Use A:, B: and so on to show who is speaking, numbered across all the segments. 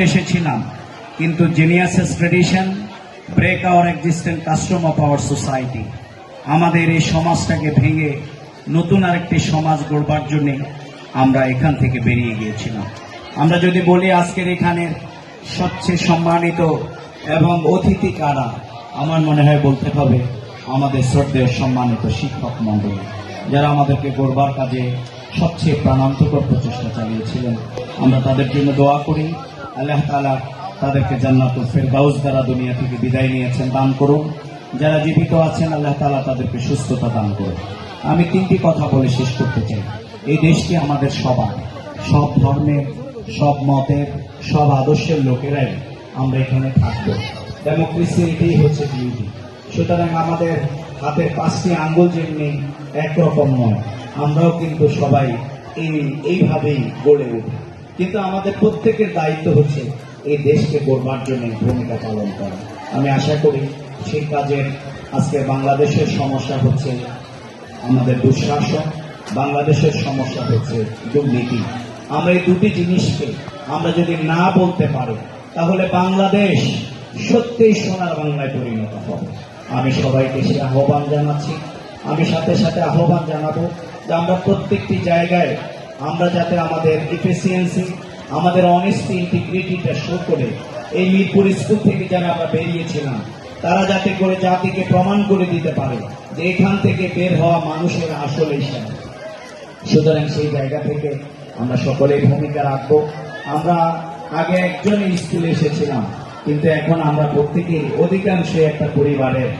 A: এসেছিলাম, কিন্তু geniuses tradition break our existent custom of our society, আমাদের এই সমাজটাকে ভেঙে নতুন আরেকটি সমাজ গড়বার জন্য আমরা এখান থেকে বেরিয়ে গিয়েছিলাম। আমরা যদি বলি আজকের এখানের সবচেয়ে সম্মানিত এবং অতিথি কারা, আমার মনে হয় বলতে হবে আমাদের শ্রদ্ধেয় সম্মানিত শিক্ষক মণ্ডলী, যারা আমাদেরকে গড়বার কাজে সবচেয়ে প্রাণান্তকর প্রচেষ্টা চালিয়েছিলেন। আমরা তাদের জন্য দোয়া করি, আল্লাহ তাআলা তাদেরকে জান্নাতুল ফেরদাউস দ্বারা দুনিয়া থেকে বিদায় নিয়েছেন দান করুন। যারা জীবিত আছেন আল্লাহ তাআলা তাদেরকে সুস্থতা দান করুন। আমি তিনটি কথা বলে শেষ করতে চাই। এই দেশটি আমাদের সবার, সব ধর্মের, সব মতের, সব আদর্শের লোকেরাই আমরা এখানে থাকবো। ডেমোক্রেসি এটাই হচ্ছে বিউটি। সুতরাং আমাদের হাতের 5টি আঙ্গুল যেমনি একরকম নয়, আমরাও কিন্তু সবাই এইভাবেই গড়ে উঠি। কিন্তু আমাদের প্রত্যেকের দায়িত্ব হচ্ছে এই দেশকে গড়বার জন্য ভূমিকা পালন করা। আমি আশা করি সেই কাজের আজকে বাংলাদেশের সমস্যা হচ্ছে আমাদের দুঃশাসন, বাংলাদেশের সমস্যা হচ্ছে দুর্নীতি। আমরা এই দুটি জিনিসকে আমরা যদি না বলতে পারি তাহলে বাংলাদেশ সত্যিই সোনার বাংলায় পরিণত হবে। আমি সবাইকে সে আহ্বান জানাচ্ছি। আমি সাথে সাথে আহ্বান জানাবো যে আমরা প্রত্যেকটি জায়গায় আমরা যাতে আমাদের এফিসিয়েন্সি, আমাদের অনেস্টি, ইন্টিগ্রিটিটা শো করে এই মিরপুর স্কুল থেকে যারা আমরা বেরিয়েছিলাম তারা যাতে করে জাতিকে প্রমাণ করে দিতে পারে যে এখান থেকে বের হওয়া মানুষের আসলেই সেরা। সুতরাং সেই জায়গা থেকে আমরা সকলেই ভূমিকা রাখবো। আমরা আগে একজন স্কুলে এসেছিলাম, কিন্তু এখন আমরা প্রত্যেকেই অধিকাংশ একটা পরিবারের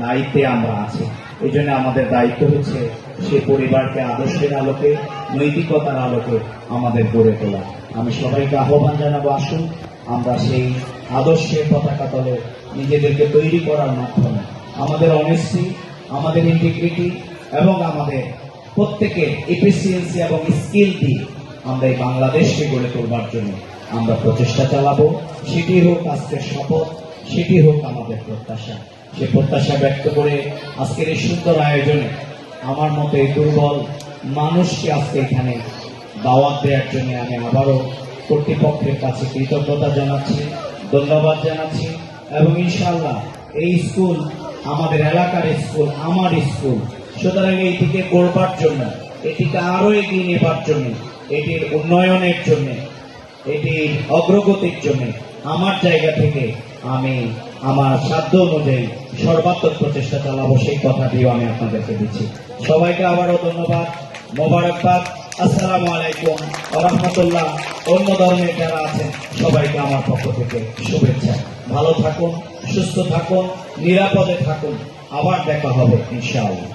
A: দায়িত্বে আমরা আছি। এই জন্য আমাদের দায়িত্ব হচ্ছে সেই পরিবারকে আদর্শের আলোকে, নৈতিকতার আলোকে আমাদের গড়ে তোলা। আমি সবাইকে আহ্বান জানাবো, আসুন আমরা সেই আদর্শের পতাকা তলে নিজেদেরকে তৈরি করার মাধ্যমে আমাদের অনেস্টি, আমাদের ইন্টিগ্রিটি এবং আমাদের প্রত্যেকের এফিসিয়েন্সি এবং স্কিল দিয়ে আমরা এই বাংলাদেশকে গড়ে তোলবার জন্য আমরা প্রচেষ্টা চালাবো। সেটি হোক আজকের শপথ, সেটি হোক আমাদের প্রত্যাশা। সে প্রত্যাশা ব্যক্ত করে আজকের এই সুন্দর আয়োজনে আমার মতো এই দুর্বল মানুষকে আজকে এখানে দাওয়াত দেওয়ার জন্য আমি আবারও কর্তৃপক্ষের কাছে কৃতজ্ঞতা জানাচ্ছি, ধন্যবাদ জানাচ্ছি। এবং ইনশাআল্লাহ এই স্কুল আমাদের এলাকার স্কুল, আমার স্কুল। সুতরাং এইটিকে গড়বার জন্য, এটিকে আরো এগিয়ে নেবার জন্য, এটির উন্নয়নের জন্য, এটির অগ্রগতির জন্য আমার জায়গা থেকে আমি আমার সাধ্য অনুযায়ী সর্বাত্মক প্রচেষ্টা চালাবো, সেই কথাটিও আমি আপনাদেরকে দিচ্ছি। সবাইকে আবারও ধন্যবাদ, মোবারকবাদ। আসসালামু আলাইকুম ওয়া রাহমাতুল্লাহ। অন্য ধর্মের যারা আছেন সবাইকে আমার পক্ষ থেকে শুভেচ্ছা। ভালো থাকুন, সুস্থ থাকুন, নিরাপদে থাকুন। আবার দেখা হবে ইনশাআল্লাহ।